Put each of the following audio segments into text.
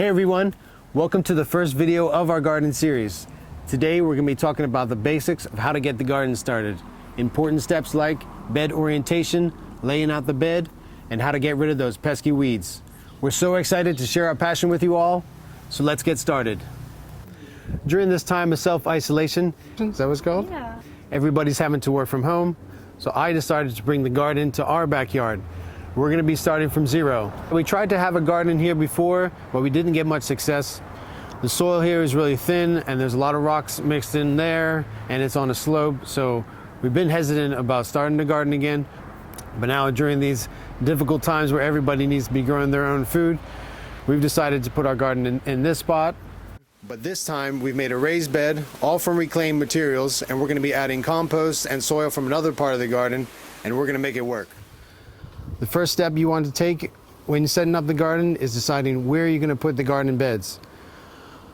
Hey everyone, welcome to the first video of our garden series. Today we're going to be talking about the basics of how to get the garden started. Important steps like bed orientation, laying out the bed, and how to get rid of those pesky weeds. We're so excited to share our passion with you all, so let's get started. During this time of self-isolation, is that what it's called? Yeah. Everybody's having to work from home, so I decided to bring the garden to our backyard. We're going to be starting from zero. We tried to have a garden here before, but we didn't get much success. The soil here is really thin and there's a lot of rocks mixed in there and it's on a slope, so we've been hesitant about starting the garden again. But now during these difficult times where everybody needs to be growing their own food, we've decided to put our garden in this spot. But this time we've made a raised bed, all from reclaimed materials, and we're going to be adding compost and soil from another part of the garden, and we're going to make it work. The first step you want to take when setting up the garden is deciding where you're going to put the garden beds.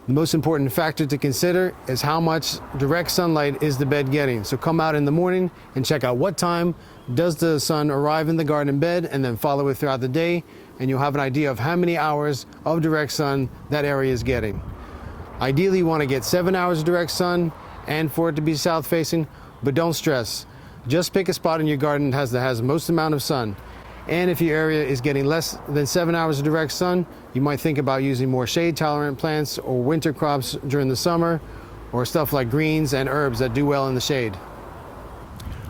The most important factor to consider is how much direct sunlight is the bed getting. So come out in the morning and check out what time does the sun arrive in the garden bed, and then follow it throughout the day, and you'll have an idea of how many hours of direct sun that area is getting. Ideally you want to get 7 hours of direct sun and for it to be south facing, but don't stress. Just pick a spot in your garden that has the most amount of sun. And if your area is getting less than 7 hours of direct sun, you might think about using more shade-tolerant plants or winter crops during the summer, or stuff like greens and herbs that do well in the shade.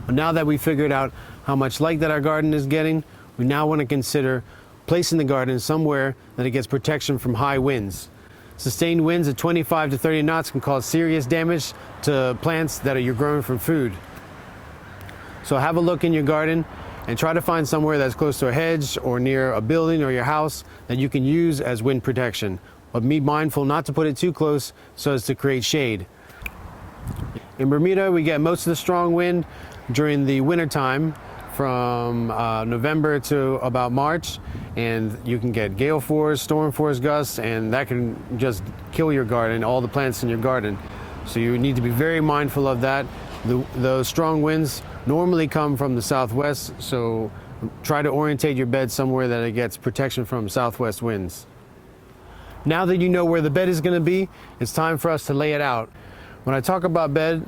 But now that we figured out how much light that our garden is getting, we now want to consider placing the garden somewhere that it gets protection from high winds. Sustained winds of 25 to 30 knots can cause serious damage to plants that you're growing for food. So have a look in your garden and try to find somewhere that's close to a hedge or near a building or your house that you can use as wind protection. But be mindful not to put it too close so as to create shade. In Bermuda, we get most of the strong wind during the winter time from November to about March, and you can get gale force, storm force gusts, and that can just kill your garden, all the plants in your garden. So you need to be very mindful of that. Those strong winds normally come from the southwest, so try to orientate your bed somewhere that it gets protection from southwest winds. Now that you know where the bed is going to be, it's time for us to lay it out. When I talk about bed,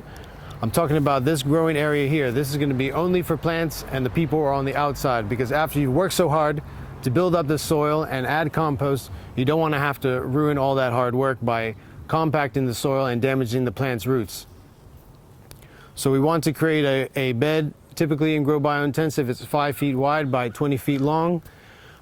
I'm talking about this growing area here. This is going to be only for plants and the people who are on the outside, because after you work so hard to build up the soil and add compost, you don't want to have to ruin all that hard work by compacting the soil and damaging the plant's roots. So we want to create a bed, typically in Grow Biointensive, it's 5 feet wide by 20 feet long,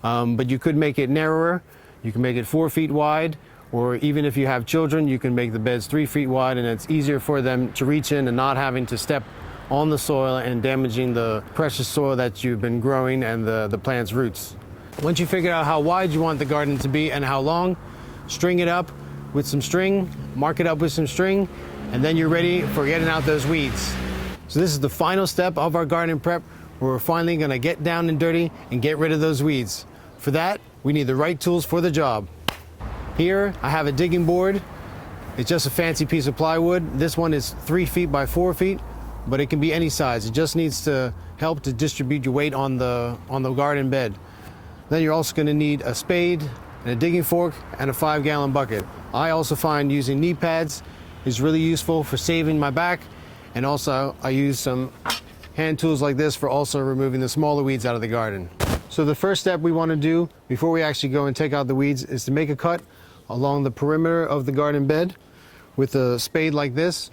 but you could make it narrower. You can make it 4 feet wide, or even if you have children, you can make the beds 3 feet wide, and it's easier for them to reach in and not having to step on the soil and damaging the precious soil that you've been growing and the plant's roots. Once you figure out how wide you want the garden to be and how long, string it up with some string, mark it up with some string, and then you're ready for getting out those weeds. So this is the final step of our garden prep, where we're finally going to get down and dirty and get rid of those weeds. For that, we need the right tools for the job. Here I have a digging board. It's just a fancy piece of plywood. This one is 3 feet by 4 feet, but it can be any size. It just needs to help to distribute your weight on the garden bed. Then you're also going to need a spade and a digging fork and a 5-gallon bucket. I also find using knee pads is really useful for saving my back, and also I use some hand tools like this for also removing the smaller weeds out of the garden. So the first step we want to do before we actually go and take out the weeds is to make a cut along the perimeter of the garden bed with a spade like this.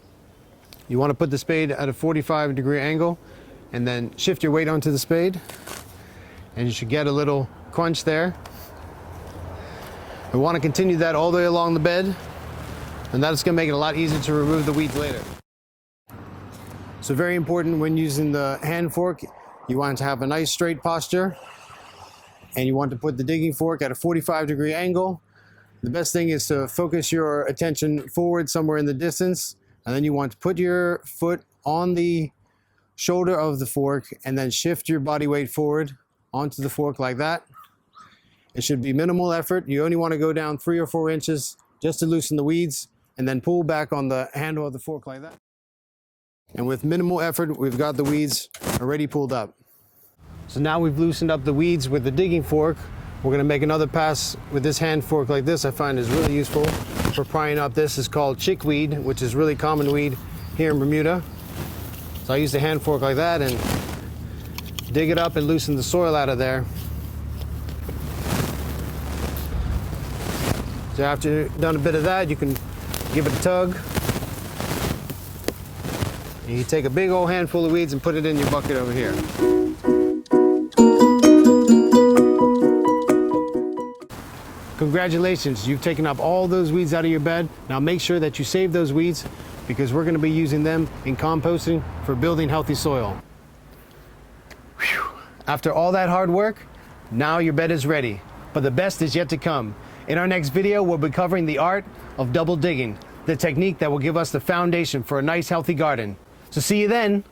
You want to put the spade at a 45-degree angle and then shift your weight onto the spade, and you should get a little crunch there. We want to continue that all the way along the bed, and that's going to make it a lot easier to remove the weeds later. So very important when using the hand fork, you want to have a nice straight posture, and you want to put the digging fork at a 45-degree angle. The best thing is to focus your attention forward somewhere in the distance, and then you want to put your foot on the shoulder of the fork and then shift your body weight forward onto the fork like that. It should be minimal effort. You only want to go down 3 or 4 inches just to loosen the weeds, and then pull back on the handle of the fork like that. And with minimal effort, we've got the weeds already pulled up. So now we've loosened up the weeds with the digging fork. We're gonna make another pass with this hand fork like this. I find is really useful for prying up. This is called chickweed, which is really common weed here in Bermuda. So I use the hand fork like that and dig it up and loosen the soil out of there. So after you've done a bit of that, you can give it a tug. And you take a big old handful of weeds and put it in your bucket over here. Congratulations, you've taken up all those weeds out of your bed. Now make sure that you save those weeds because we're going to be using them in composting for building healthy soil. Whew. After all that hard work, now your bed is ready. But the best is yet to come. In our next video, we'll be covering the art of double digging, the technique that will give us the foundation for a nice healthy garden. So see you then.